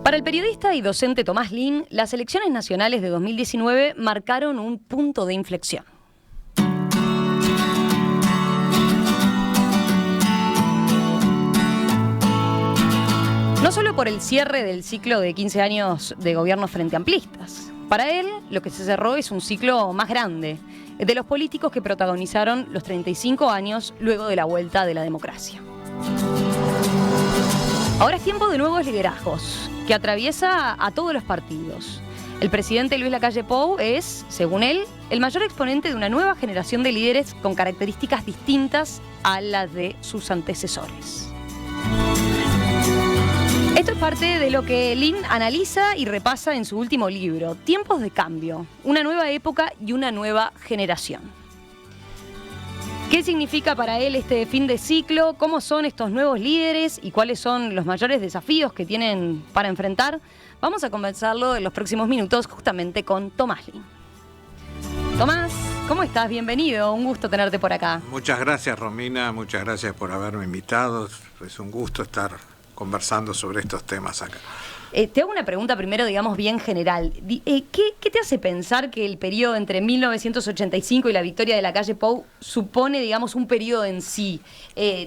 Para el periodista y docente Tomás Lin, las elecciones nacionales de 2019 marcaron un punto de inflexión. No solo por el cierre del ciclo de 15 años de gobierno frente amplistas. Para él, lo que se cerró es un ciclo más grande, de los políticos que protagonizaron los 35 años luego de la vuelta de la democracia. Ahora es tiempo de nuevos liderazgos, que atraviesa a todos los partidos. El presidente Luis Lacalle Pou es, según él, el mayor exponente de una nueva generación de líderes con características distintas a las de sus antecesores. Esto es parte de lo que Lin analiza y repasa en su último libro, Tiempos de Cambio, una nueva época y una nueva generación. ¿Qué significa para él este fin de ciclo? ¿Cómo son estos nuevos líderes? ¿Y cuáles son los mayores desafíos que tienen para enfrentar? Vamos a conversarlo en los próximos minutos justamente con Tomás Lin. Tomás, ¿cómo estás? Bienvenido, un gusto tenerte por acá. Muchas gracias, Romina, muchas gracias por haberme invitado. Es un gusto estar conversando sobre estos temas acá. Te hago una pregunta primero, digamos, bien general. ¿Qué te hace pensar que el periodo entre 1985 y la victoria de Lacalle Pou supone, digamos, un periodo en sí?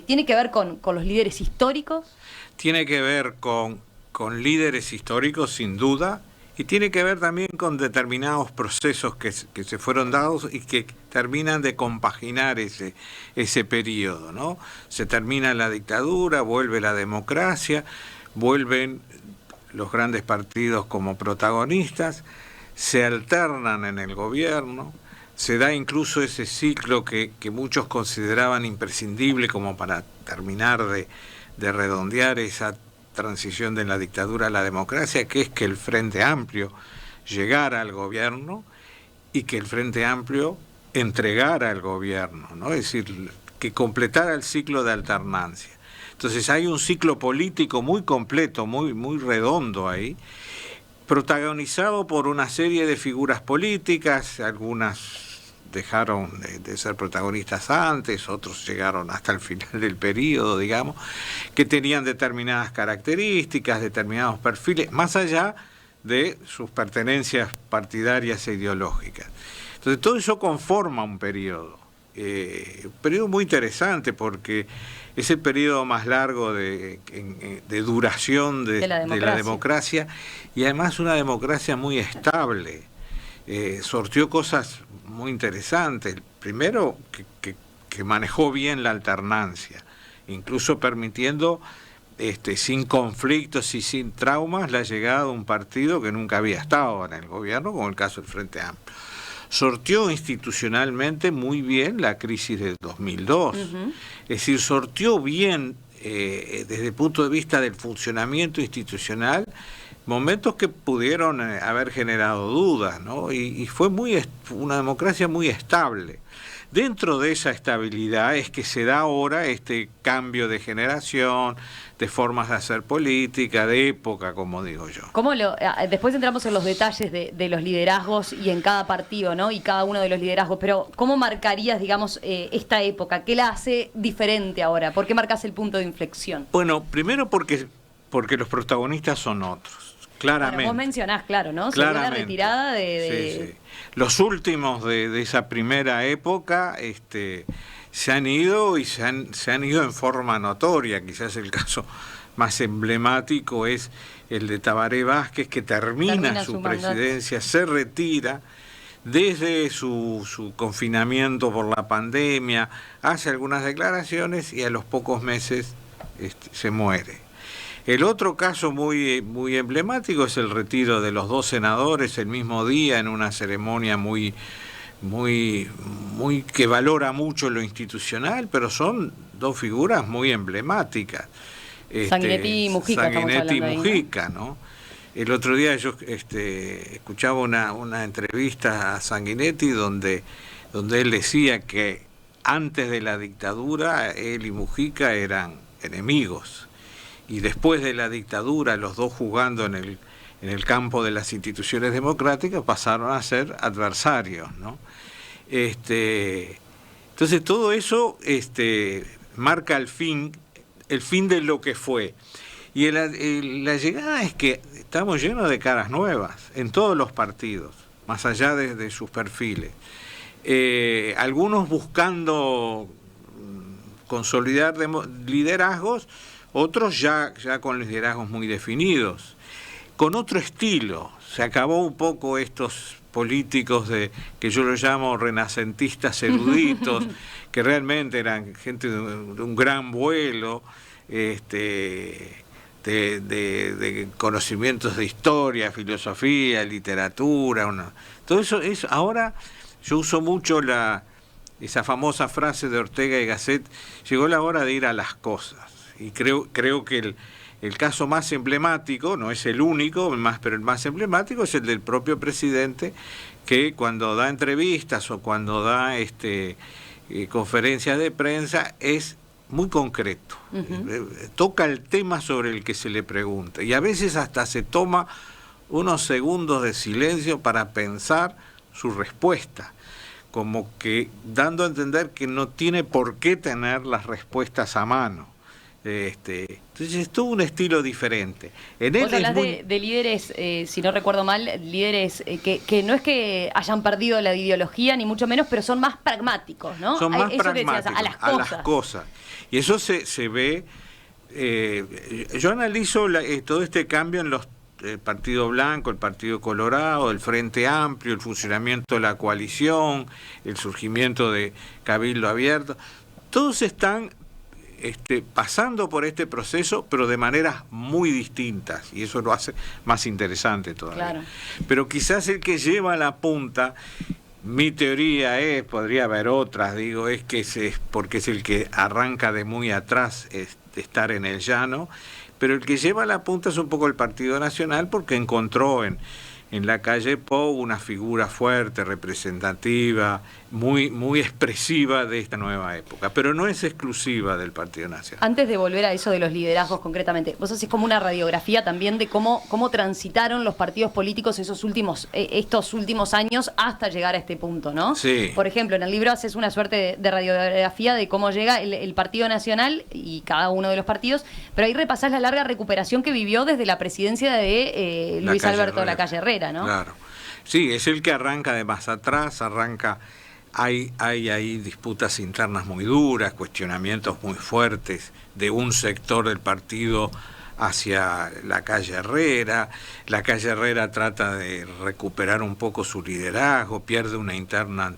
¿Tiene que ver con los líderes históricos? Tiene que ver con líderes históricos, sin duda, y tiene que ver también con determinados procesos que se fueron dados y que terminan de compaginar ese periodo, ¿no? Se termina la dictadura, vuelve la democracia, vuelven los grandes partidos como protagonistas, se alternan en el gobierno, se da incluso ese ciclo que muchos consideraban imprescindible como para terminar de redondear esa transición de la dictadura a la democracia, que es que el Frente Amplio llegara al gobierno y que el Frente Amplio entregara al gobierno, ¿no? Es decir, que completara el ciclo de alternancia. Entonces hay un ciclo político muy completo, muy redondo ahí, protagonizado por una serie de figuras políticas. Algunas dejaron de ser protagonistas antes, otros llegaron hasta el final del periodo, digamos, que tenían determinadas características, determinados perfiles, más allá de sus pertenencias partidarias e ideológicas. Entonces todo eso conforma un periodo muy interesante porque es el periodo más largo de duración de la democracia y además una democracia muy estable. Sortió cosas muy interesantes. Primero, que manejó bien la alternancia, incluso permitiendo sin conflictos y sin traumas la llegada de un partido que nunca había estado en el gobierno, como el caso del Frente Amplio. Sortió institucionalmente muy bien la crisis del 2002. Uh-huh. Es decir, sortió bien desde el punto de vista del funcionamiento institucional momentos que pudieron haber generado dudas, ¿no? Y fue una democracia muy estable. Dentro de esa estabilidad es que se da ahora este cambio de generación, de formas de hacer política, de época, como digo yo. Después entramos en los detalles de los liderazgos y en cada partido, ¿no? Y cada uno de los liderazgos, pero ¿cómo marcarías, digamos, esta época? ¿Qué la hace diferente ahora? ¿Por qué marcas el punto de inflexión? Bueno, primero porque los protagonistas son otros. Claramente. Bueno, vos mencionás, claro, ¿no? Claramente. La retirada Sí. Los últimos de esa primera época se han ido y se han ido en forma notoria. Quizás el caso más emblemático es el de Tabaré Vázquez, que termina su presidencia, mandato. Se retira desde su confinamiento por la pandemia, hace algunas declaraciones y a los pocos meses se muere. El otro caso muy emblemático es el retiro de los dos senadores el mismo día en una ceremonia muy que valora mucho lo institucional, pero son dos figuras muy emblemáticas. Sanguinetti y Mujica. Sanguinetti y Mujica, ¿no? El otro día yo escuchaba una entrevista a Sanguinetti donde él decía que antes de la dictadura él y Mujica eran enemigos. Y después de la dictadura, los dos jugando en el campo de las instituciones democráticas, pasaron a ser adversarios, ¿no? Entonces todo eso marca el fin de lo que fue. Y la llegada es que estamos llenos de caras nuevas en todos los partidos, más allá de sus perfiles. Algunos buscando consolidar liderazgos, otros ya con liderazgos muy definidos, con otro estilo. Se acabó un poco estos políticos que yo los llamo renacentistas eruditos, que realmente eran gente de un gran vuelo, de conocimientos de historia, filosofía, literatura, todo eso es. Ahora yo uso mucho esa famosa frase de Ortega y Gasset: llegó la hora de ir a las cosas. Y creo que el caso más emblemático, no es el único, pero el más emblemático es el del propio presidente, que cuando da entrevistas o cuando da conferencias de prensa es muy concreto. Toca el tema sobre el que se le pregunta, y a veces hasta se toma unos segundos de silencio para pensar su respuesta, como que dando a entender que no tiene por qué tener las respuestas a mano. Entonces es todo un estilo diferente. Vos hablás de líderes, si no recuerdo mal, líderes que no es que hayan perdido la ideología, ni mucho menos, pero son más pragmáticos, ¿no? Son más pragmáticos, decías, a las cosas. Y eso se ve. Yo analizo todo este cambio en el Partido Blanco, el Partido Colorado, el Frente Amplio, el funcionamiento de la coalición, el surgimiento de Cabildo Abierto. Todos están pasando por este proceso, pero de maneras muy distintas, y eso lo hace más interesante todavía. Claro. Pero quizás el que lleva la punta, mi teoría podría haber otras, es que porque es el que arranca de muy atrás, de estar en el llano, pero el que lleva la punta es un poco el Partido Nacional, porque encontró en Lacalle Pou una figura fuerte, representativa, muy expresiva de esta nueva época, pero no es exclusiva del Partido Nacional. Antes de volver a eso de los liderazgos concretamente, vos hacés como una radiografía también de cómo transitaron los partidos políticos estos últimos años hasta llegar a este punto, ¿no? Sí. Por ejemplo, en el libro haces una suerte de radiografía de cómo llega el Partido Nacional y cada uno de los partidos, pero ahí repasás la larga recuperación que vivió desde la presidencia de Luis Alberto Lacalle Herrera, ¿no? Claro. Sí, es el que arranca de más atrás, hay ahí disputas internas muy duras, cuestionamientos muy fuertes de un sector del partido hacia Lacalle Herrera. Lacalle Herrera trata de recuperar un poco su liderazgo, pierde una interna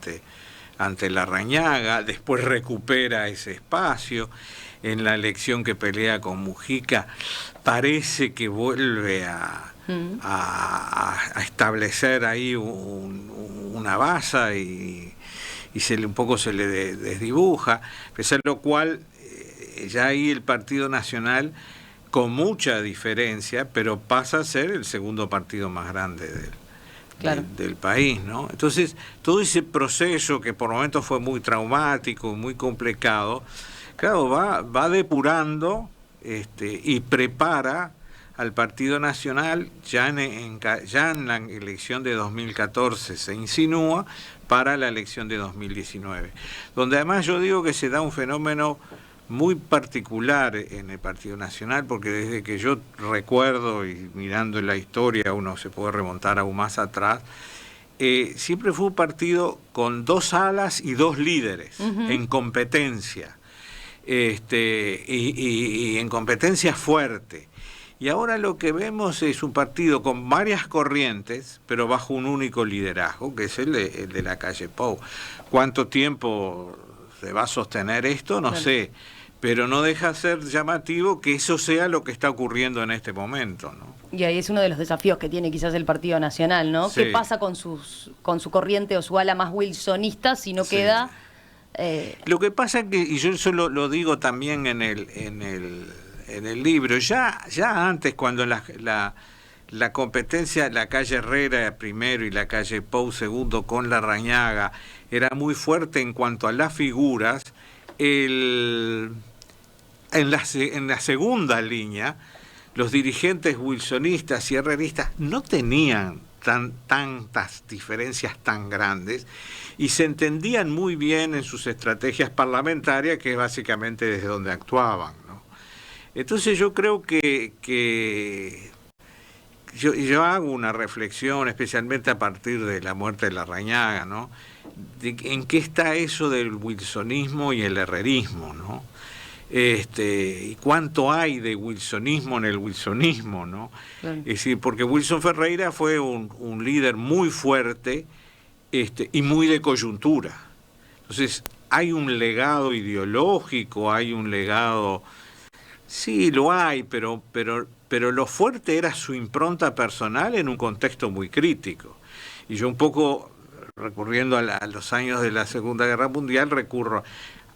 ante Larrañaga, después recupera ese espacio. En la elección que pelea con Mujica parece que vuelve a establecer ahí una base y un poco se le desdibuja, pese a lo cual ya ahí el Partido Nacional, con mucha diferencia, pero pasa a ser el segundo partido más grande del país, ¿no? Entonces, todo ese proceso que por momentos fue muy traumático, muy complicado, claro, va depurando y prepara al Partido Nacional, ya en la elección de 2014 se insinúa, para la elección de 2019, donde además yo digo que se da un fenómeno muy particular en el Partido Nacional, porque desde que yo recuerdo, y mirando la historia uno se puede remontar aún más atrás, siempre fue un partido con dos alas y dos líderes en competencia, y en competencia fuerte. Y ahora lo que vemos es un partido con varias corrientes, pero bajo un único liderazgo, que es el de Lacalle Pou. ¿Cuánto tiempo se va a sostener esto? No sé, pero no deja de ser llamativo que eso sea lo que está ocurriendo en este momento, ¿no? Y ahí es uno de los desafíos que tiene quizás el Partido Nacional, ¿no? Sí. ¿Qué pasa con su corriente o su ala más wilsonista si no queda...? Lo que pasa es que, y yo eso lo digo también en el libro, ya antes, cuando la competencia de Lacalle Herrera primero y Lacalle Pou segundo con Larrañaga era muy fuerte en cuanto a las figuras, en la segunda línea los dirigentes wilsonistas y herreristas no tenían tantas diferencias tan grandes y se entendían muy bien en sus estrategias parlamentarias, que es básicamente desde donde actuaban, ¿no? Entonces yo creo que yo hago una reflexión, especialmente a partir de la muerte de Larrañaga, ¿no? En qué está eso del wilsonismo y el herrerismo, ¿no? Y cuánto hay de wilsonismo en el wilsonismo, ¿no? Claro. Es decir, porque Wilson Ferreira fue un líder muy fuerte, y muy de coyuntura. Entonces, hay un legado ideológico, hay un legado, sí, lo hay, pero lo fuerte era su impronta personal en un contexto muy crítico. Y yo un poco, recurriendo a los años de la Segunda Guerra Mundial, recurro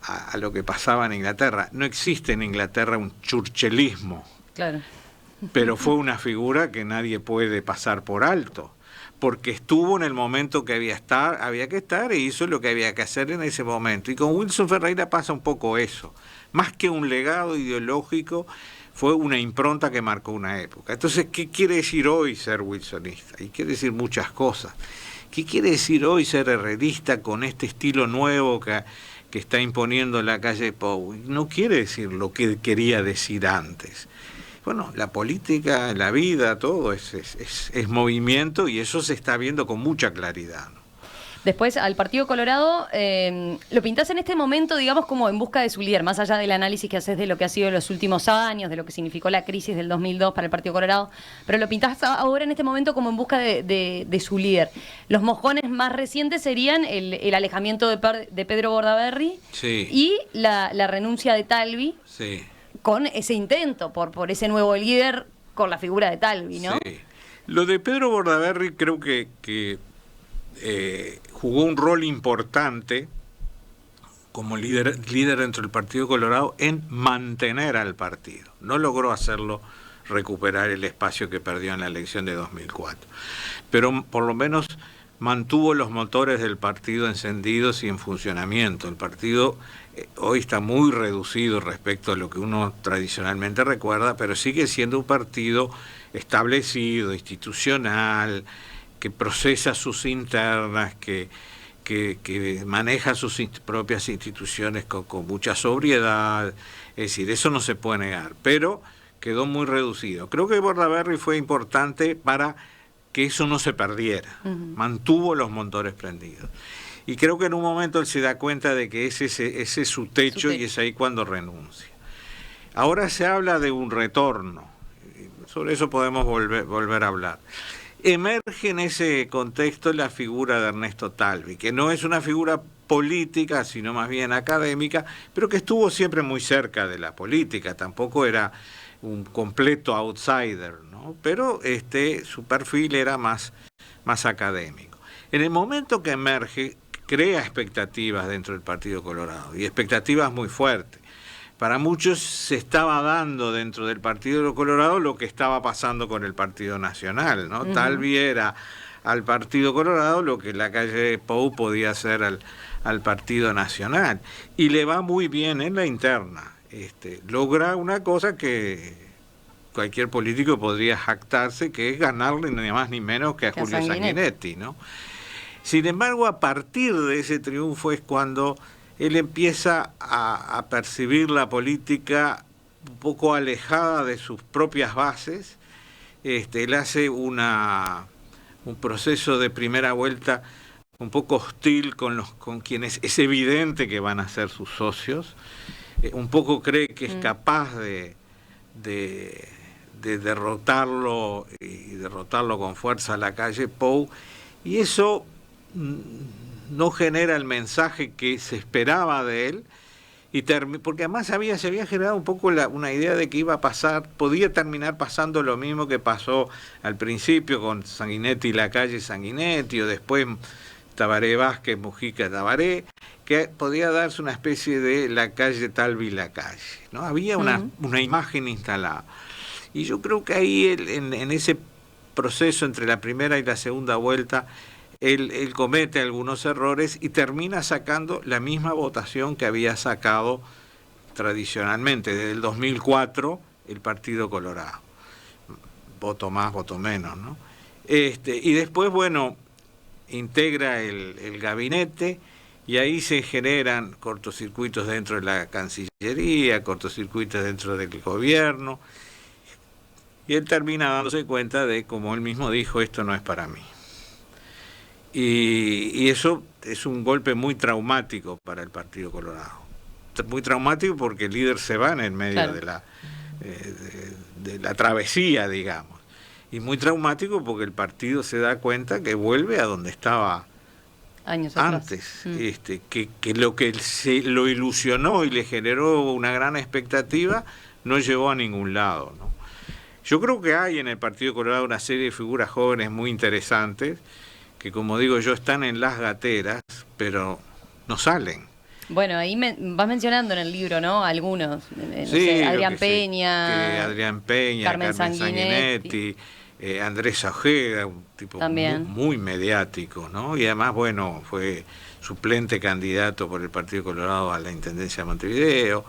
a lo que pasaba en Inglaterra. No existe en Inglaterra un churchillismo, Claro. pero fue una figura que nadie puede pasar por alto, porque estuvo en el momento que había que estar e hizo lo que había que hacer en ese momento. Y con Wilson Ferreira pasa un poco eso. Más que un legado ideológico, fue una impronta que marcó una época. Entonces, ¿qué quiere decir hoy ser wilsonista? Y quiere decir muchas cosas. ¿Qué quiere decir hoy ser herrerista con este estilo nuevo que está imponiendo la calle Pou? No quiere decir lo que quería decir antes. Bueno, la política, la vida, todo es movimiento, y eso se está viendo con mucha claridad, ¿no? Después, al Partido Colorado, lo pintás en este momento, digamos, como en busca de su líder, más allá del análisis que haces de lo que ha sido en los últimos años, de lo que significó la crisis del 2002 para el Partido Colorado, pero lo pintás ahora en este momento como en busca de su líder. Los mojones más recientes serían el alejamiento de Pedro Bordaberry, Sí. Y la renuncia de Talvi, Sí. con ese intento por ese nuevo líder con la figura de Talvi, ¿no? Sí. Lo de Pedro Bordaberry creo que jugó un rol importante como líder dentro del Partido Colorado en mantener al partido. No logró hacerlo recuperar el espacio que perdió en la elección de 2004. Pero por lo menos mantuvo los motores del partido encendidos y en funcionamiento. El partido hoy está muy reducido respecto a lo que uno tradicionalmente recuerda, pero sigue siendo un partido establecido, institucional, que procesa sus internas, que maneja sus propias instituciones con mucha sobriedad. Es decir, eso no se puede negar, pero quedó muy reducido. Creo que Bordaberry fue importante para que eso no se perdiera. Mantuvo los motores prendidos. Y creo que en un momento él se da cuenta de que ese es su techo, y es ahí cuando renuncia. Ahora se habla de un retorno. Sobre eso podemos volver a hablar. Emerge en ese contexto la figura de Ernesto Talvi, que no es una figura política, sino más bien académica, pero que estuvo siempre muy cerca de la política. Tampoco era un completo outsider, ¿no? Pero su perfil era más académico. En el momento que emerge, crea expectativas dentro del Partido Colorado, y expectativas muy fuertes. Para muchos se estaba dando dentro del Partido Colorado lo que estaba pasando con el Partido Nacional, ¿no? Talvi era al Partido Colorado lo que la calle Pou podía hacer al Partido Nacional. Y le va muy bien en la interna. Logra una cosa que cualquier político podría jactarse, que es ganarle ni más ni menos que a Julio Sanguinetti, ¿no? Sin embargo, a partir de ese triunfo es cuando él empieza a percibir la política un poco alejada de sus propias bases. Él hace un proceso de primera vuelta un poco hostil con quienes es evidente que van a ser sus socios. Un poco cree que es capaz de derrotarlo, y derrotarlo con fuerza a la calle Pou, y eso no genera el mensaje que se esperaba de él, porque además se había generado un poco una idea de que iba a pasar, podía terminar pasando lo mismo que pasó al principio con Sanguinetti y la calle Sanguinetti, o después Tabaré Vázquez, Mujica, Tabaré, que podía darse una especie de la calle Talvi la calle, ¿no? Había una imagen instalada. Y yo creo que ahí en ese proceso entre la primera y la segunda vuelta, él comete algunos errores y termina sacando la misma votación que había sacado tradicionalmente desde el 2004 el Partido Colorado. Voto más, voto menos, ¿no? Y después, bueno, integra el gabinete y ahí se generan cortocircuitos dentro de la Cancillería, cortocircuitos dentro del gobierno, y él termina dándose cuenta de, como él mismo dijo, esto no es para mí. Y eso es un golpe muy traumático para el Partido Colorado. Muy traumático porque el líder se va en el medio claro. de la travesía, digamos. Y muy traumático porque el partido se da cuenta que vuelve a donde estaba años antes. atrás. Que lo que lo ilusionó y le generó una gran expectativa no llevó a ningún lado, ¿no? Yo creo que hay en el Partido Colorado una serie de figuras jóvenes muy interesantes que, como digo yo, están en las gateras, pero no salen. Bueno, ahí vas mencionando en el libro, ¿no? Algunos. No Sí, sé, Adrián Peña. Adrián Peña, Carmen Sanguinetti, Andrés Ojeda, un tipo muy mediático, ¿no? Y además, bueno, fue suplente candidato por el Partido Colorado a la Intendencia de Montevideo.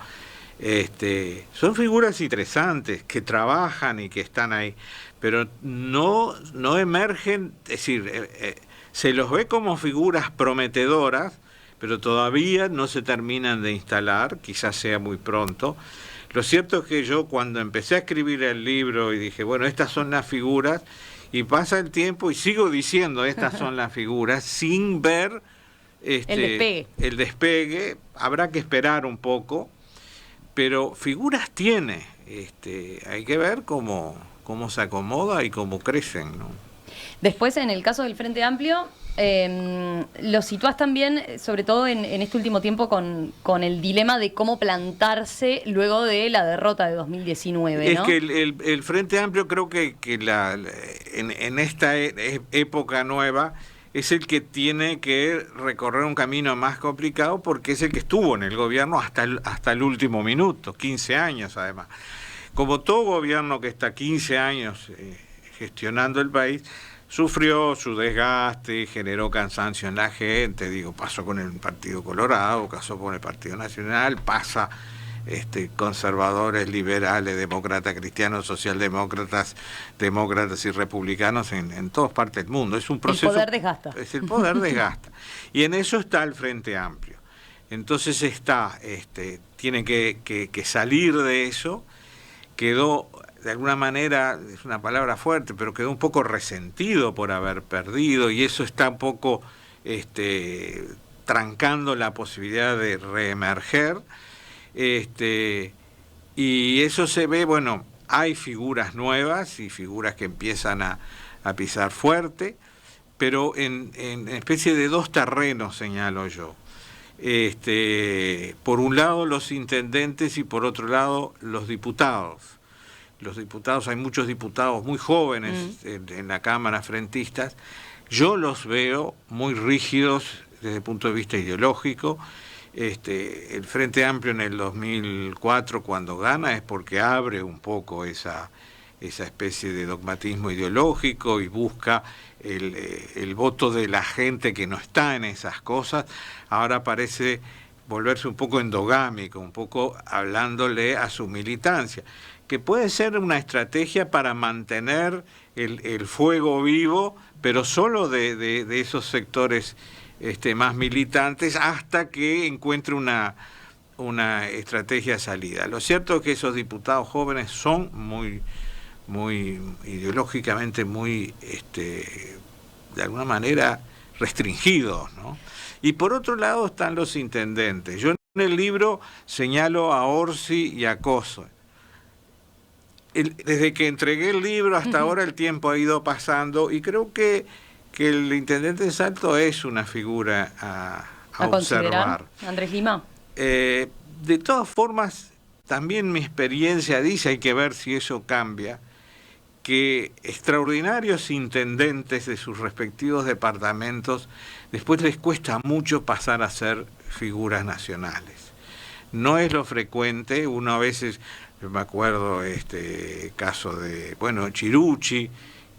Son figuras interesantes que trabajan y que están ahí, pero no emergen, es decir, se los ve como figuras prometedoras, pero todavía no se terminan de instalar, quizás sea muy pronto. Lo cierto es que yo cuando empecé a escribir el libro y dije, bueno, estas son las figuras, y pasa el tiempo y sigo diciendo, estas son las figuras, sin ver el despegue, habrá que esperar un poco, pero figuras tiene, hay que ver cómo se acomoda y cómo crecen, ¿no? Después, en el caso del Frente Amplio, lo situás también, sobre todo en este último tiempo, con el dilema de cómo plantarse luego de la derrota de 2019, ¿no? Es que el Frente Amplio creo que en esta época nueva es el que tiene que recorrer un camino más complicado porque es el que estuvo en el gobierno hasta el último minuto, 15 años además. Como todo gobierno que está 15 años gestionando el país, sufrió su desgaste, generó cansancio en la gente, pasó con el Partido Colorado, pasó con el Partido Nacional, pasa conservadores, liberales, demócratas, cristianos, socialdemócratas, demócratas y republicanos en todas partes del mundo. Es un proceso. El poder desgasta. El poder desgasta. Y en eso está el Frente Amplio. Entonces tiene que salir de eso. Quedó, de alguna manera, es una palabra fuerte, pero quedó un poco resentido por haber perdido, y eso está un poco trancando la posibilidad de reemerger. Y eso se ve, bueno, hay figuras nuevas y figuras que empiezan a pisar fuerte, pero en especie de dos terrenos, señalo yo. Por un lado los intendentes y por otro lado los diputados. Los diputados, hay muchos diputados muy jóvenes en la Cámara frentistas. Yo los veo muy rígidos desde el punto de vista ideológico. El Frente Amplio en el 2004, cuando gana, es porque abre un poco esa especie de dogmatismo ideológico y busca el voto de la gente que no está en esas cosas. Ahora parece volverse un poco endogámico, un poco hablándole a su militancia, que puede ser una estrategia para mantener el fuego vivo, pero solo de esos sectores más militantes, hasta que encuentre una estrategia de salida. Lo cierto es que esos diputados jóvenes son muy ideológicamente muy de alguna manera restringidos, ¿no? Y por otro lado están los intendentes. Yo en el libro señalo a Orsi y a Coso. Desde que entregué el libro hasta ahora el tiempo ha ido pasando, y creo que el intendente de Salto es una figura a observar. Andrés Lima. De todas formas, también mi experiencia dice, hay que ver si eso cambia, que extraordinarios intendentes de sus respectivos departamentos después les cuesta mucho pasar a ser figuras nacionales. No es lo frecuente. Uno a veces, yo me acuerdo caso de, Chirucci,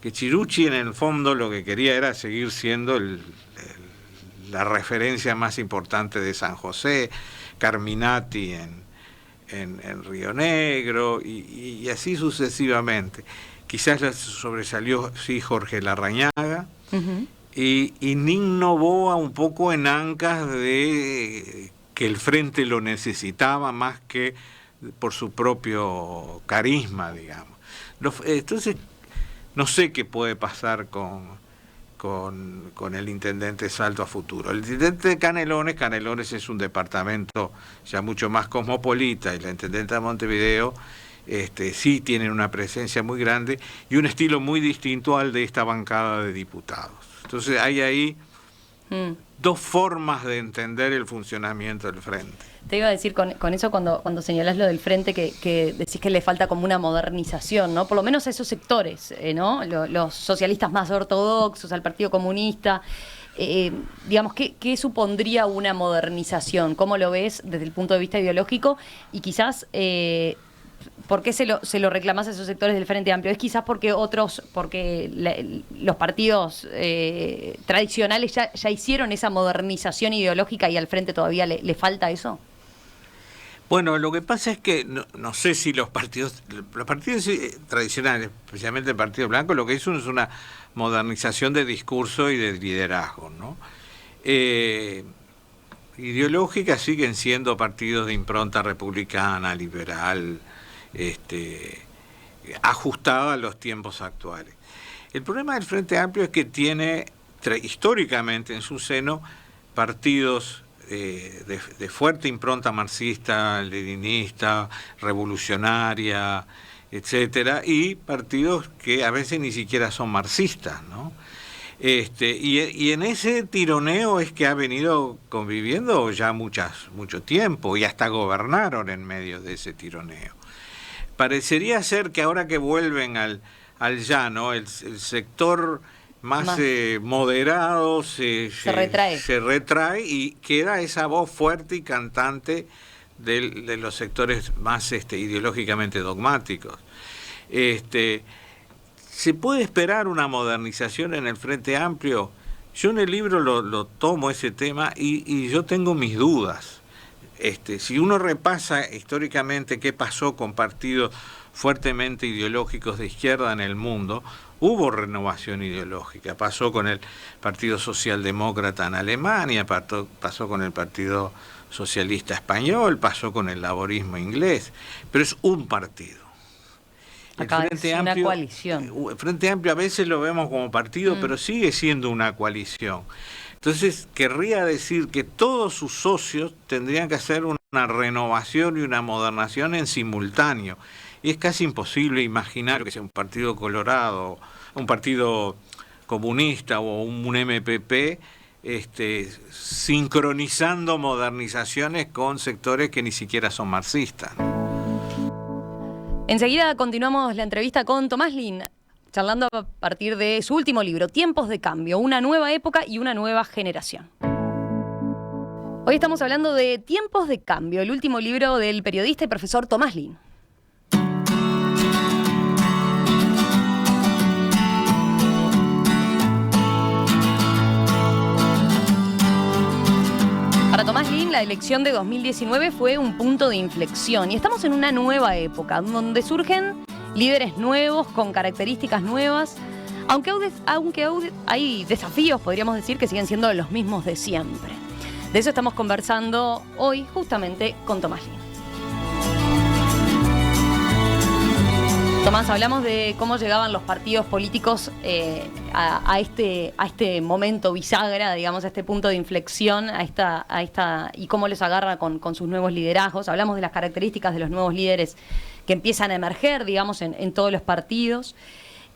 que Chirucci en el fondo lo que quería era seguir siendo la referencia más importante de San José, Carminati en Río Negro, y así sucesivamente. Quizás sobresalió, sí, Jorge Larrañaga, y Nin Novoa un poco en ancas de que el frente lo necesitaba más que por su propio carisma, digamos. Entonces, no sé qué puede pasar con el intendente Salto a futuro. El intendente de Canelones es un departamento ya mucho más cosmopolita, y la intendente de Montevideo sí tienen una presencia muy grande y un estilo muy distinto al de esta bancada de diputados. Entonces hay ahí dos formas de entender el funcionamiento del frente. Te iba a decir con eso cuando señalás lo del frente, que decís que le falta como una modernización, ¿no? Por lo menos a esos sectores, ¿no? Los socialistas más ortodoxos, al Partido Comunista. Digamos, ¿qué supondría una modernización? ¿Cómo lo ves desde el punto de vista ideológico? Y quizás, ¿por qué se lo reclamás a esos sectores del Frente Amplio? ¿Es quizás porque los partidos tradicionales ya hicieron esa modernización ideológica y al Frente todavía le falta eso? Bueno, lo que pasa es que no sé si los partidos tradicionales, especialmente el Partido Blanco, lo que hizo es una modernización de discurso y de liderazgo, ¿no? Ideológicas siguen siendo partidos de impronta republicana, liberal, ajustada a los tiempos actuales. El problema del Frente Amplio es que tiene históricamente en su seno partidos de fuerte impronta marxista, leninista, revolucionaria, etcétera, y partidos que a veces ni siquiera son marxistas, ¿no? Y en ese tironeo es que ha venido conviviendo ya mucho tiempo, y hasta gobernaron en medio de ese tironeo. Parecería ser que ahora que vuelven al llano, el sector más moderado se retrae y queda esa voz fuerte y cantante de los sectores más ideológicamente dogmáticos. ¿Se puede esperar una modernización en el Frente Amplio? Yo en el libro lo tomo ese tema y yo tengo mis dudas. Si uno repasa históricamente qué pasó con partidos fuertemente ideológicos de izquierda en el mundo, hubo renovación ideológica. Pasó con el Partido Socialdemócrata en Alemania, pasó con el Partido Socialista Español, pasó con el laborismo inglés, pero es un partido. Acá es una coalición. El Frente Amplio a veces lo vemos como partido, pero sigue siendo una coalición. Entonces, querría decir que todos sus socios tendrían que hacer una renovación y una modernación en simultáneo. Y es casi imposible imaginar que sea un partido colorado, un partido comunista o un MPP, sincronizando modernizaciones con sectores que ni siquiera son marxistas. Enseguida continuamos la entrevista con Tomás Lin, charlando a partir de su último libro, Tiempos de Cambio, una nueva época y una nueva generación. Hoy estamos hablando de Tiempos de Cambio, el último libro del periodista y profesor Tomás Lin. Para Tomás Lin, la elección de 2019 fue un punto de inflexión y estamos en una nueva época donde surgen líderes nuevos con características nuevas, aunque hay desafíos, podríamos decir, que siguen siendo los mismos de siempre. De eso estamos conversando hoy justamente con Tomás Lin. Tomás, hablamos de cómo llegaban los partidos políticos a este momento bisagra, digamos, a este punto de inflexión, y cómo les agarra con sus nuevos liderazgos. Hablamos de las características de los nuevos líderes que empiezan a emerger, digamos, en todos los partidos.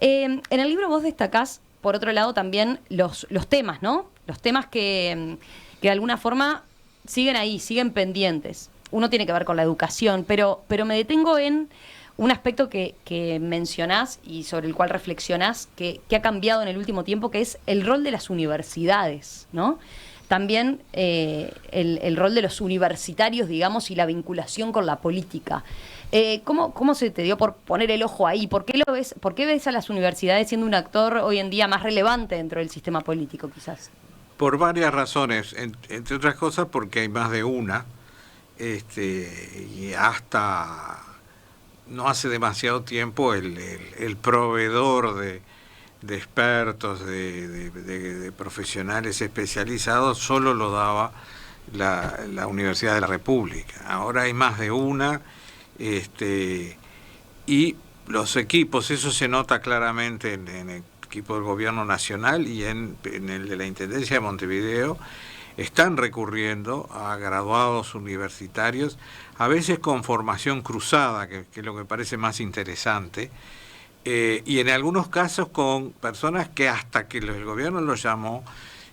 En el libro vos destacás, por otro lado, también los temas, ¿no? Los temas que de alguna forma siguen ahí, siguen pendientes. Uno tiene que ver con la educación, pero me detengo en un aspecto que mencionás y sobre el cual reflexionás, que ha cambiado en el último tiempo, que es el rol de las universidades, ¿no? También el rol de los universitarios, digamos, y la vinculación con la política. ¿Cómo se te dio por poner el ojo ahí? ¿Por qué ves a las universidades siendo un actor hoy en día más relevante dentro del sistema político, quizás? Por varias razones, entre otras cosas porque hay más de una, y hasta no hace demasiado tiempo el proveedor de expertos, de profesionales especializados, solo lo daba la Universidad de la República. Ahora hay más de una, y los equipos, eso se nota claramente en el equipo del Gobierno Nacional y en el de la Intendencia de Montevideo, están recurriendo a graduados universitarios, a veces con formación cruzada, que es lo que parece más interesante, y en algunos casos con personas que hasta que el gobierno los llamó,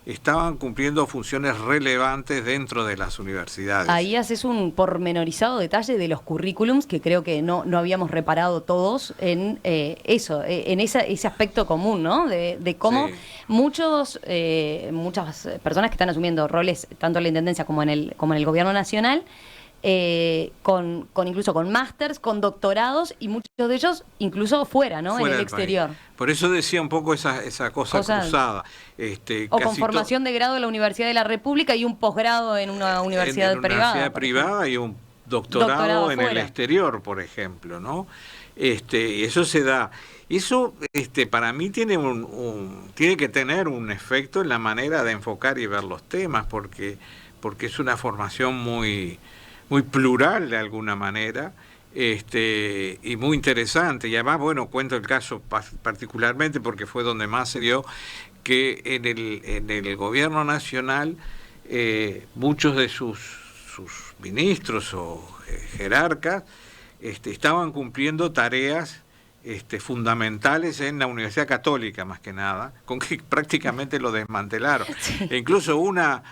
estaban cumpliendo funciones relevantes dentro de las universidades. Ahí haces un pormenorizado detalle de los currículums que creo que no habíamos reparado todos en ese aspecto común, ¿no? De cómo Sí. muchas personas que están asumiendo roles tanto en la Intendencia como en el Gobierno Nacional, incluso con másters, con doctorados, y muchos de ellos incluso fuera, ¿no? Fuera en el del exterior. país. Por eso decía un poco esa cosa cruzada. O con formación de grado en la Universidad de la República y un posgrado en una universidad en una privada. universidad privada y un doctorado en el afuera. exterior, por ejemplo, ¿no? Eso se da. Eso, para mí tiene tiene que tener un efecto en la manera de enfocar y ver los temas, porque es una formación muy plural de alguna manera, y muy interesante. Y además, bueno, cuento el caso particularmente porque fue donde más se dio, que en el Gobierno Nacional muchos de sus ministros o jerarcas estaban cumpliendo tareas fundamentales en la Universidad Católica, más que nada, con que prácticamente lo desmantelaron. Sí. E incluso una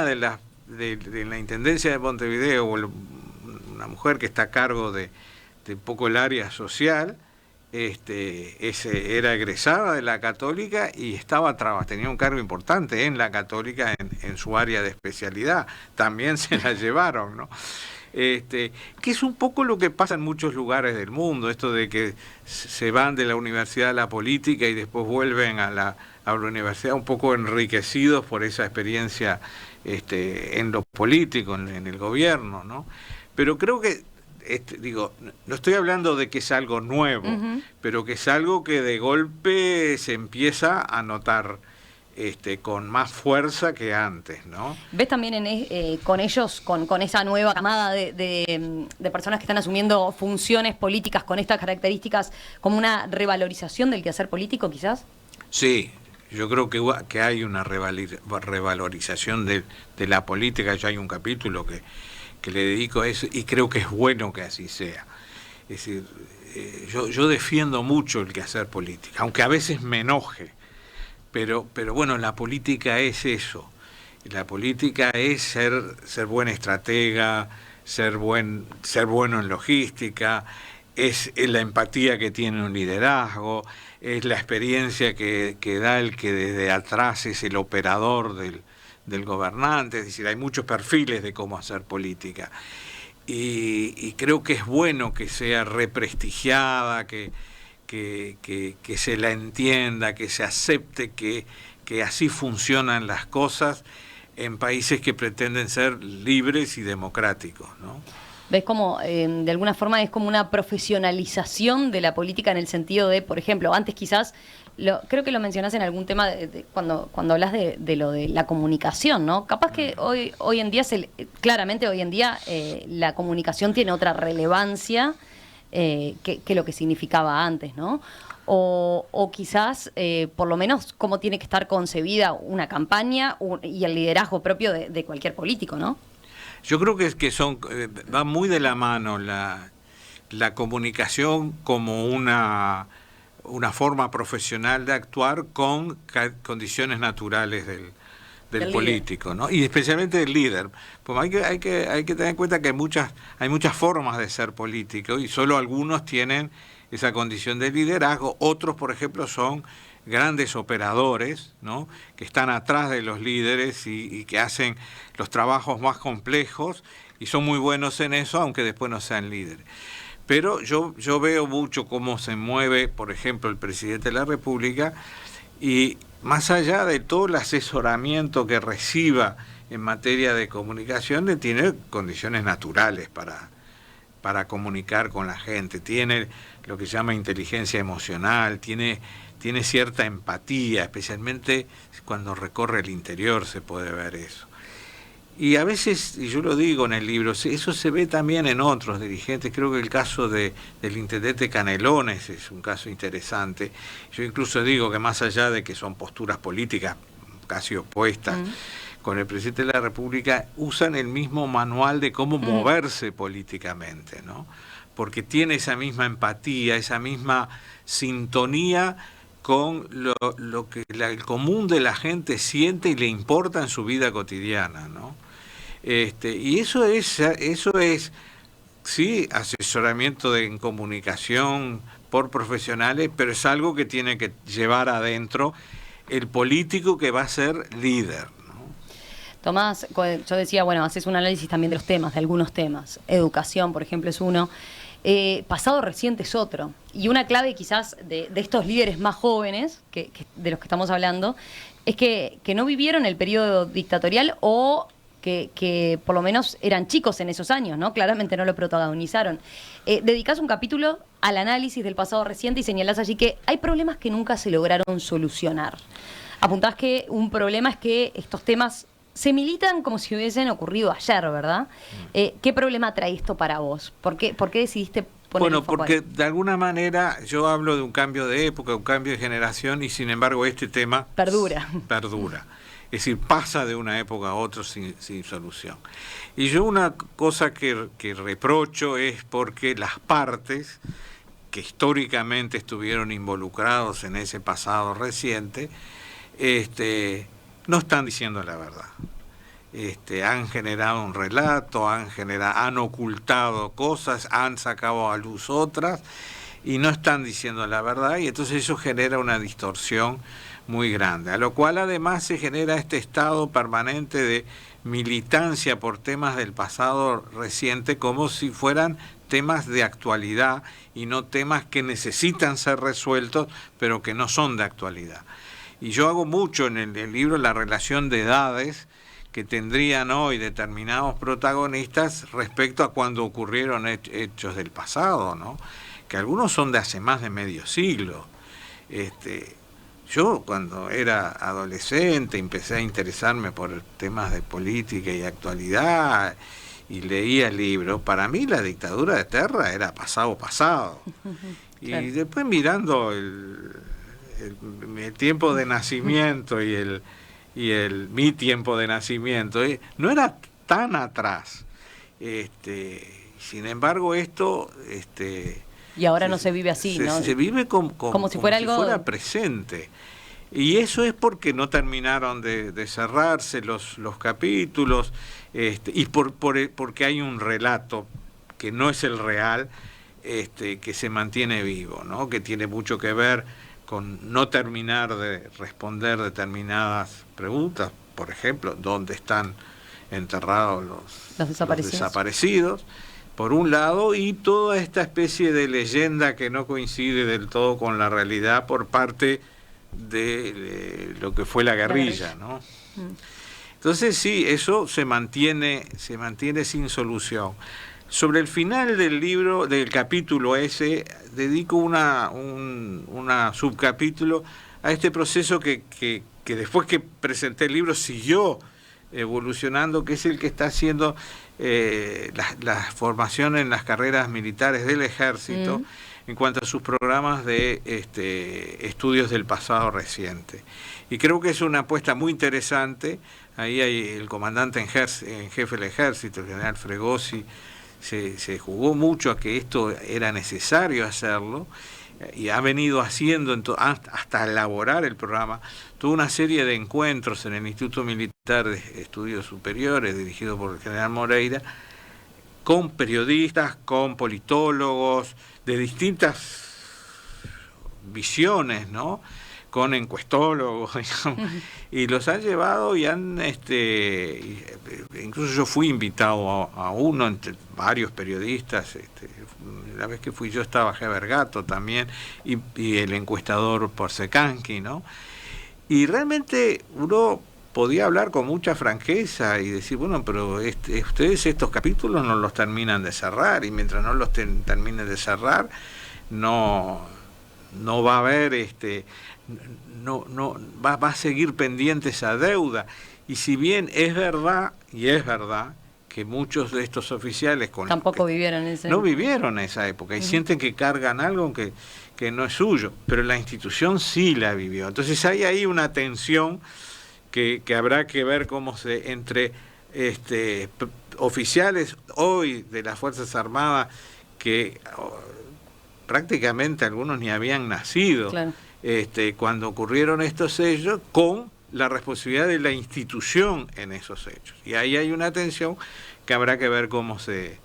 de las de la Intendencia de Montevideo, una mujer que está a cargo de un poco el área social, era egresada de la Católica y tenía un cargo importante en la Católica en su área de especialidad. También se la llevaron, ¿no? Que es un poco lo que pasa en muchos lugares del mundo, esto de que se van de la universidad a la política y después vuelven a la universidad un poco enriquecidos por esa experiencia en lo político, en el gobierno, ¿no? Pero creo que, no estoy hablando de que es algo nuevo, pero que es algo que de golpe se empieza a notar con más fuerza que antes, ¿no? ¿Ves también con ellos, con esa nueva camada de personas que están asumiendo funciones políticas con estas características, como una revalorización del quehacer político, quizás? Sí, yo creo que hay una revalorización de la política. Ya hay un capítulo que le dedico a eso y creo que es bueno que así sea. Es decir, yo defiendo mucho el quehacer político, aunque a veces me enoje, pero bueno, la política es eso. La política es ser buen estratega, ser bueno en logística, es la empatía que tiene un liderazgo, es la experiencia que da el que desde atrás es el operador del gobernante. Es decir, hay muchos perfiles de cómo hacer política. Y creo que es bueno que sea represtigiada, que se la entienda, que se acepte que así funcionan las cosas en países que pretenden ser libres y democráticos, ¿no? ¿Ves cómo, de alguna forma, es como una profesionalización de la política en el sentido de, por ejemplo, antes quizás, creo que lo mencionás en algún tema cuando hablas de lo de la comunicación, ¿no? Capaz que hoy en día, claramente hoy en día, la comunicación tiene otra relevancia que lo que significaba antes, ¿no? O quizás, por lo menos, cómo tiene que estar concebida una campaña y el liderazgo propio de cualquier político, ¿no? Yo creo que va muy de la mano la comunicación como una forma profesional de actuar con condiciones naturales del político, ¿no? Y especialmente del líder. Pues hay que tener en cuenta que hay muchas formas de ser político y solo algunos tienen esa condición de liderazgo. Otros, por ejemplo, son grandes operadores, ¿no? Que están atrás de los líderes y que hacen los trabajos más complejos y son muy buenos en eso, aunque después no sean líderes. Pero yo veo mucho cómo se mueve, por ejemplo, el presidente de la República, y más allá de todo el asesoramiento que reciba en materia de comunicación, tiene condiciones naturales para para comunicar con la gente, tiene lo que se llama inteligencia emocional, tiene cierta empatía, especialmente cuando recorre el interior se puede ver eso. Y a veces, y yo lo digo en el libro, eso se ve también en otros dirigentes. Creo que el caso del intendente Canelones es un caso interesante. Yo incluso digo que más allá de que son posturas políticas casi opuestas, con el presidente de la República usan el mismo manual de cómo moverse políticamente, ¿no? Porque tiene esa misma empatía, esa misma sintonía con lo que el común de la gente siente y le importa en su vida cotidiana, ¿no? Y eso es, sí, asesoramiento en comunicación por profesionales, pero es algo que tiene que llevar adentro el político que va a ser líder, ¿no? Tomás, yo decía, bueno, haces un análisis también de los temas, de algunos temas. Educación, por ejemplo, es uno. Pasado reciente es otro. Y una clave quizás de estos líderes más jóvenes, de los que estamos hablando, es que no vivieron el periodo dictatorial o que por lo menos eran chicos en esos años, ¿no? Claramente no lo protagonizaron. Dedicás un capítulo al análisis del pasado reciente y señalás allí que hay problemas que nunca se lograron solucionar. Apuntás que un problema es que estos temas se militan como si hubiesen ocurrido ayer, ¿verdad? ¿Qué problema trae esto para vos? ¿Por qué decidiste poner el foco porque ahí? de alguna manera yo hablo de un cambio de época, un cambio de generación, y sin embargo este tema Perdura. Es decir, pasa de una época a otra sin solución. Y yo una cosa que reprocho es porque las partes que históricamente estuvieron involucrados en ese pasado reciente, no están diciendo la verdad. Han generado un relato, han ocultado cosas, han sacado a luz otras y no están diciendo la verdad, y entonces eso genera una distorsión muy grande, a lo cual además se genera este estado permanente de militancia por temas del pasado reciente como si fueran temas de actualidad y no temas que necesitan ser resueltos pero que no son de actualidad. Y yo hago mucho en el libro la relación de edades que tendrían hoy determinados protagonistas respecto a cuando ocurrieron hechos del pasado, ¿no? Que algunos son de hace más de medio siglo. Yo cuando era adolescente empecé a interesarme por temas de política y actualidad y leía libros. Para mí la dictadura de Terra era pasado. Y claro, después mirando el tiempo de nacimiento y mi tiempo de nacimiento, no era tan atrás. Sin embargo esto... Y ahora no se vive así, ¿no? Se vive como si fuera algo... fuera presente. Y eso es porque no terminaron de cerrarse los capítulos, y porque hay un relato que no es el real, que se mantiene vivo, ¿no? Que tiene mucho que ver con no terminar de responder determinadas preguntas, por ejemplo, ¿dónde están enterrados los desaparecidos? Por un lado, y toda esta especie de leyenda que no coincide del todo con la realidad por parte de lo que fue la guerrilla, ¿no? Entonces sí, eso se mantiene sin solución. Sobre el final del libro, del capítulo ese, dedico un subcapítulo a este proceso que después que presenté el libro siguió evolucionando, que es el que está haciendo la formación en las carreras militares del ejército en cuanto a sus programas de estudios del pasado reciente. Y creo que es una apuesta muy interesante. Ahí hay el comandante en jefe del ejército, el general Fregosi, se jugó mucho a que esto era necesario hacerlo, y ha venido haciendo hasta elaborar el programa toda una serie de encuentros en el Instituto Militar de Estudios Superiores dirigido por el general Moreira, con periodistas, con politólogos de distintas visiones, ¿no? Con encuestólogos, digamos, y los han llevado y han, incluso yo fui invitado a uno entre varios periodistas. La vez que fui yo estaba Heber Gato también, y el encuestador Porsekansky, ¿no? Y realmente uno podía hablar con mucha franqueza y decir, bueno, pero ustedes estos capítulos no los terminan de cerrar, y mientras no los terminen de cerrar, no va a haber, va a seguir pendiente esa deuda. Y si bien es verdad que muchos de estos oficiales tampoco no vivieron esa época y sienten que cargan algo que no es suyo, pero la institución sí la vivió. Entonces hay ahí una tensión que habrá que ver cómo entre oficiales hoy de las Fuerzas Armadas que prácticamente algunos ni habían nacido, claro, cuando ocurrieron estos hechos, con la responsabilidad de la institución en esos hechos. Y ahí hay una tensión que habrá que ver cómo se...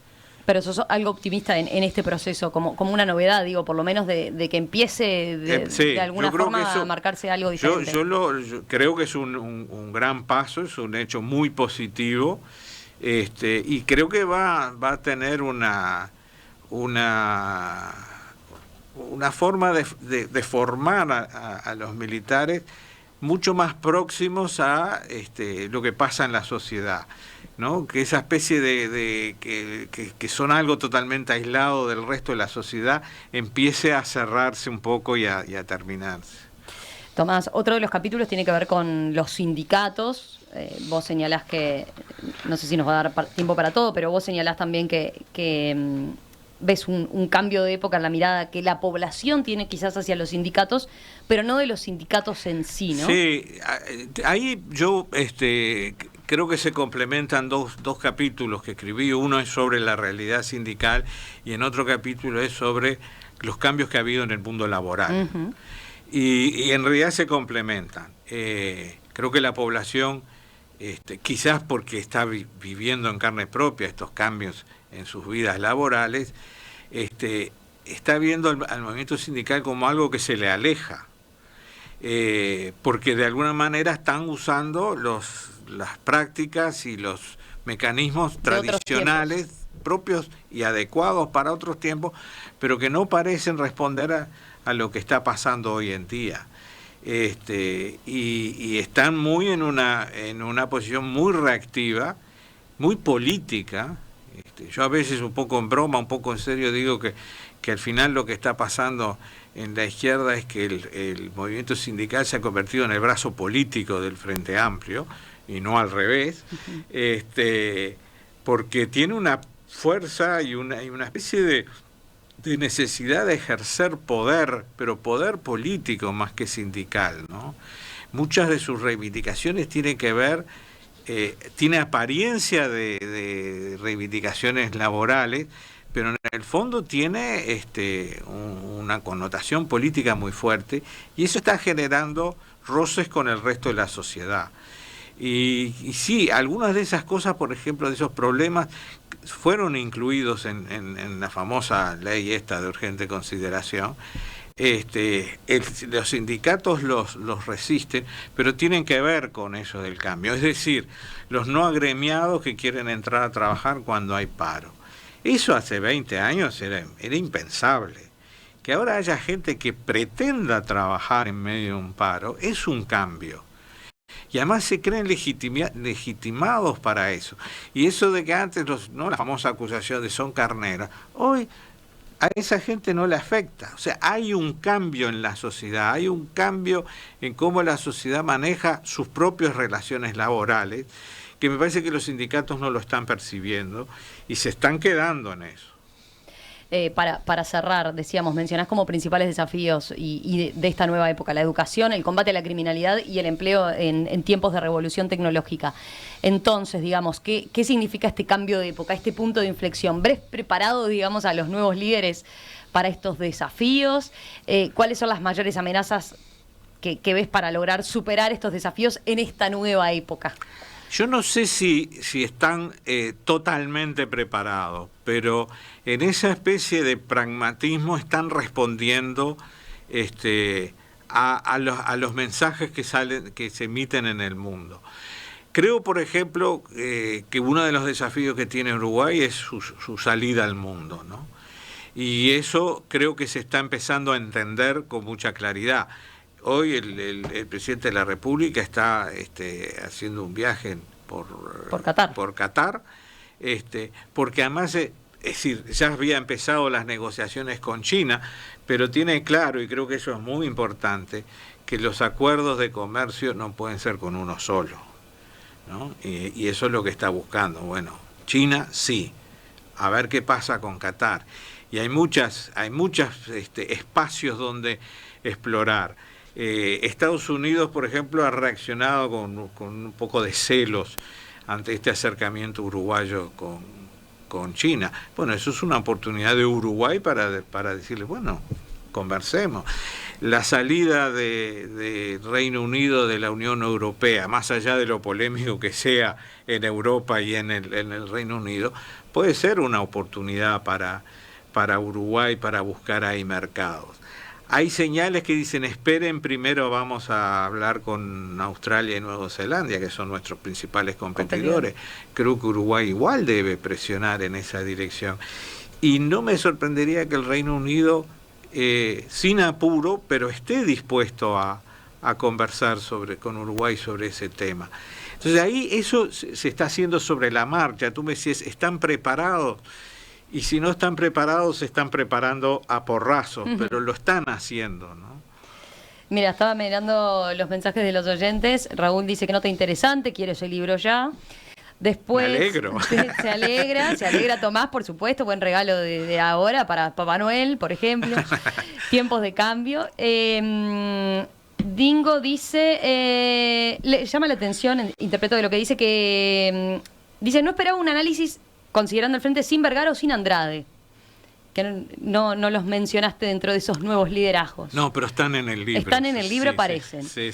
Pero eso es algo optimista en este proceso, como una novedad, digo, por lo menos de que empiece de alguna forma a marcarse algo diferente. Yo creo que es un gran paso, es un hecho muy positivo, y creo que va a tener una forma de formar a los militares mucho más próximos a lo que pasa en la sociedad, ¿no? Que esa especie de que son algo totalmente aislado del resto de la sociedad empiece a cerrarse un poco y a terminarse. Tomás, otro de los capítulos tiene que ver con los sindicatos. Vos señalás que, no sé si nos va a dar tiempo para todo, pero vos señalás también que ves un cambio de época en la mirada que la población tiene quizás hacia los sindicatos, pero no de los sindicatos en sí, ¿no? Sí, ahí yo creo que se complementan dos capítulos que escribí. Uno es sobre la realidad sindical y en otro capítulo es sobre los cambios que ha habido en el mundo laboral. Uh-huh. Y en realidad se complementan. Creo que la población, quizás porque está viviendo en carne propia estos cambios en sus vidas laborales, está viendo al movimiento sindical como algo que se le aleja, porque de alguna manera están usando las prácticas y los mecanismos tradicionales propios y adecuados para otros tiempos, pero que no parecen responder a lo que está pasando hoy en día. Y están muy en una posición muy reactiva, muy política. Yo a veces, un poco en broma, un poco en serio, digo que al final lo que está pasando en la izquierda es que el movimiento sindical se ha convertido en el brazo político del Frente Amplio y no al revés, porque tiene una fuerza y una especie de necesidad de ejercer poder, pero poder político más que sindical, ¿no? Muchas de sus reivindicaciones tienen que ver, tiene apariencia de reivindicaciones laborales, pero en el fondo tiene una connotación política muy fuerte, y eso está generando roces con el resto de la sociedad. Y sí, algunas de esas cosas, por ejemplo, de esos problemas, fueron incluidos en la famosa ley esta de urgente consideración. Los sindicatos los resisten, pero tienen que ver con eso del cambio, es decir, los no agremiados que quieren entrar a trabajar cuando hay paro. Eso hace 20 años era impensable. Que ahora haya gente que pretenda trabajar en medio de un paro es un cambio. Y además se creen legitimados para eso. Y eso de que antes, la famosa acusación de son carneras, hoy a esa gente no le afecta. O sea, hay un cambio en la sociedad, hay un cambio en cómo la sociedad maneja sus propias relaciones laborales, que me parece que los sindicatos no lo están percibiendo y se están quedando en eso. Para cerrar, decíamos, mencionás como principales desafíos y de esta nueva época, la educación, el combate a la criminalidad y el empleo en tiempos de revolución tecnológica. Entonces, digamos, ¿qué significa este cambio de época, este punto de inflexión? ¿Ves preparado, digamos, a los nuevos líderes para estos desafíos? ¿Cuáles son las mayores amenazas que ves para lograr superar estos desafíos en esta nueva época? Yo no sé si están totalmente preparados, pero en esa especie de pragmatismo están respondiendo a los mensajes que se emiten en el mundo. Creo, por ejemplo, que uno de los desafíos que tiene Uruguay es su salida al mundo, ¿no? Y eso creo que se está empezando a entender con mucha claridad. hoy el presidente de la República está haciendo un viaje por Qatar. Por Qatar, porque además, es decir, ya había empezado las negociaciones con China, pero tiene claro, y creo que eso es muy importante, que los acuerdos de comercio no pueden ser con uno solo, ¿no? Y eso es lo que está buscando. Bueno, China sí, a ver qué pasa con Qatar. Y hay muchos espacios donde explorar. Estados Unidos, por ejemplo, ha reaccionado con un poco de celos ante este acercamiento uruguayo con China. Bueno, eso es una oportunidad de Uruguay para decirle, bueno, conversemos. La salida de Reino Unido de la Unión Europea, más allá de lo polémico que sea en Europa y en el Reino Unido, puede ser una oportunidad para Uruguay, para buscar ahí mercados. Hay señales que dicen, esperen, primero vamos a hablar con Australia y Nueva Zelanda, que son nuestros principales competidores. Creo que Uruguay igual debe presionar en esa dirección. Y no me sorprendería que el Reino Unido, sin apuro, pero esté dispuesto a conversar con Uruguay sobre ese tema. Entonces ahí eso se está haciendo sobre la marcha. Tú me decías, ¿están preparados? Y si no están preparados, se están preparando a porrazos, pero lo están haciendo, ¿no? Mira, estaba mirando los mensajes de los oyentes. Raúl dice que nota interesante, quiere ese libro ya. Después, me alegro. Se alegra Tomás, por supuesto, buen regalo de ahora para Papá Noel, por ejemplo. Tiempos de cambio. Dingo dice, le llama la atención, interpreto de lo que dice, que dice, no esperaba un análisis considerando el frente sin Vergara o sin Andrade, que no los mencionaste dentro de esos nuevos liderazgos. No, pero están en el libro. Están en el libro, aparecen. Sí.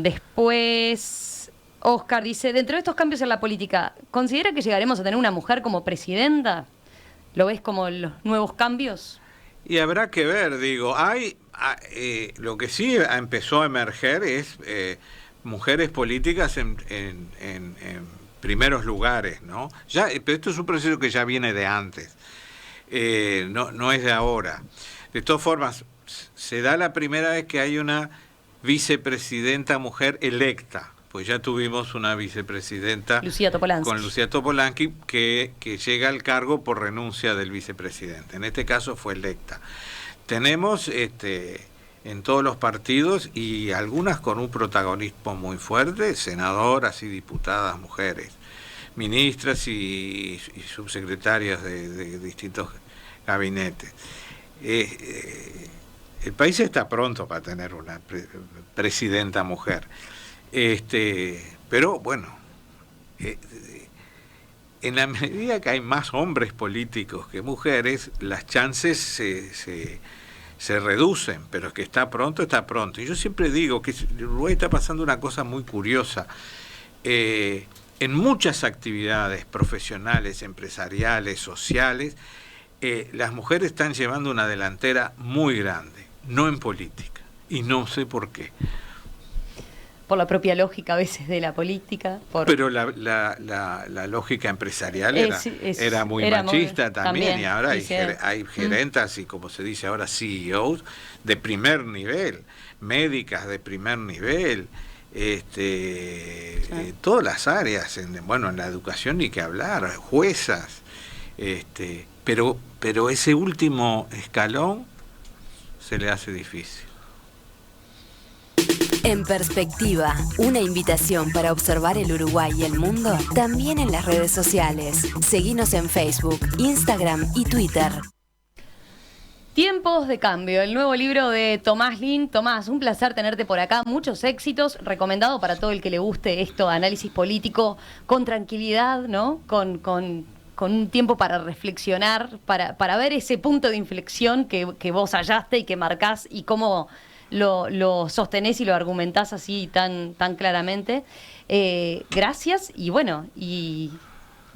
Después, Oscar dice, dentro de estos cambios en la política, ¿considera que llegaremos a tener una mujer como presidenta? ¿Lo ves como los nuevos cambios? Y habrá que ver, digo, lo que sí empezó a emerger es mujeres políticas en primeros lugares, ¿no? Pero esto es un proceso que ya viene de antes, no es de ahora. De todas formas, se da la primera vez que hay una vicepresidenta mujer electa, pues ya tuvimos una vicepresidenta Lucía Topolansky. Con Lucía Topolansky que llega al cargo por renuncia del vicepresidente. En este caso fue electa. Tenemos en todos los partidos y algunas con un protagonismo muy fuerte, senadoras y diputadas mujeres, ministras y subsecretarias de distintos gabinetes. El país está pronto para tener una presidenta mujer. Pero bueno, en la medida que hay más hombres políticos que mujeres, las chances se reducen, pero es que está pronto. Y yo siempre digo que en Uruguay está pasando una cosa muy curiosa. En muchas actividades profesionales, empresariales, sociales, las mujeres están llevando una delantera muy grande, no en política, y no sé por qué. Por la propia lógica a veces de la política. Pero la lógica empresarial era muy machista también, y ahora hay gerentas y, como se dice ahora, CEOs de primer nivel, médicas de primer nivel, todas las áreas, en la educación ni que hablar, juezas, pero ese último escalón se le hace difícil. En Perspectiva, una invitación para observar el Uruguay y el mundo, también en las redes sociales. Seguinos en Facebook, Instagram y Twitter. Tiempos de cambio, el nuevo libro de Tomás Lin. Tomás, un placer tenerte por acá, muchos éxitos, recomendado para todo el que le guste esto, análisis político, con tranquilidad, ¿no? Con un tiempo para reflexionar, para ver ese punto de inflexión que vos hallaste y que marcás y cómo lo sostenés y lo argumentás así tan claramente. Gracias y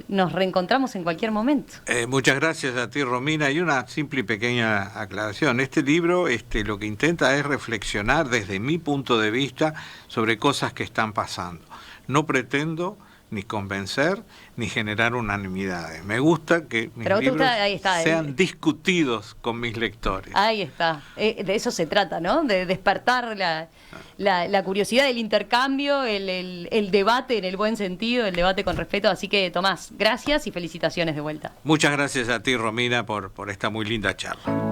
nos reencontramos en cualquier momento. Muchas gracias a ti, Romina, y una simple y pequeña aclaración. Este libro lo que intenta es reflexionar desde mi punto de vista sobre cosas que están pasando. No pretendo ni convencer, ni generar unanimidades. Me gusta que mis Pero libros ahí está, sean discutidos con mis lectores. Ahí está. De eso se trata, ¿no? De despertar la curiosidad del intercambio, el debate en el buen sentido, el debate con respeto. Así que, Tomás, gracias y felicitaciones de vuelta. Muchas gracias a ti, Romina, por esta muy linda charla.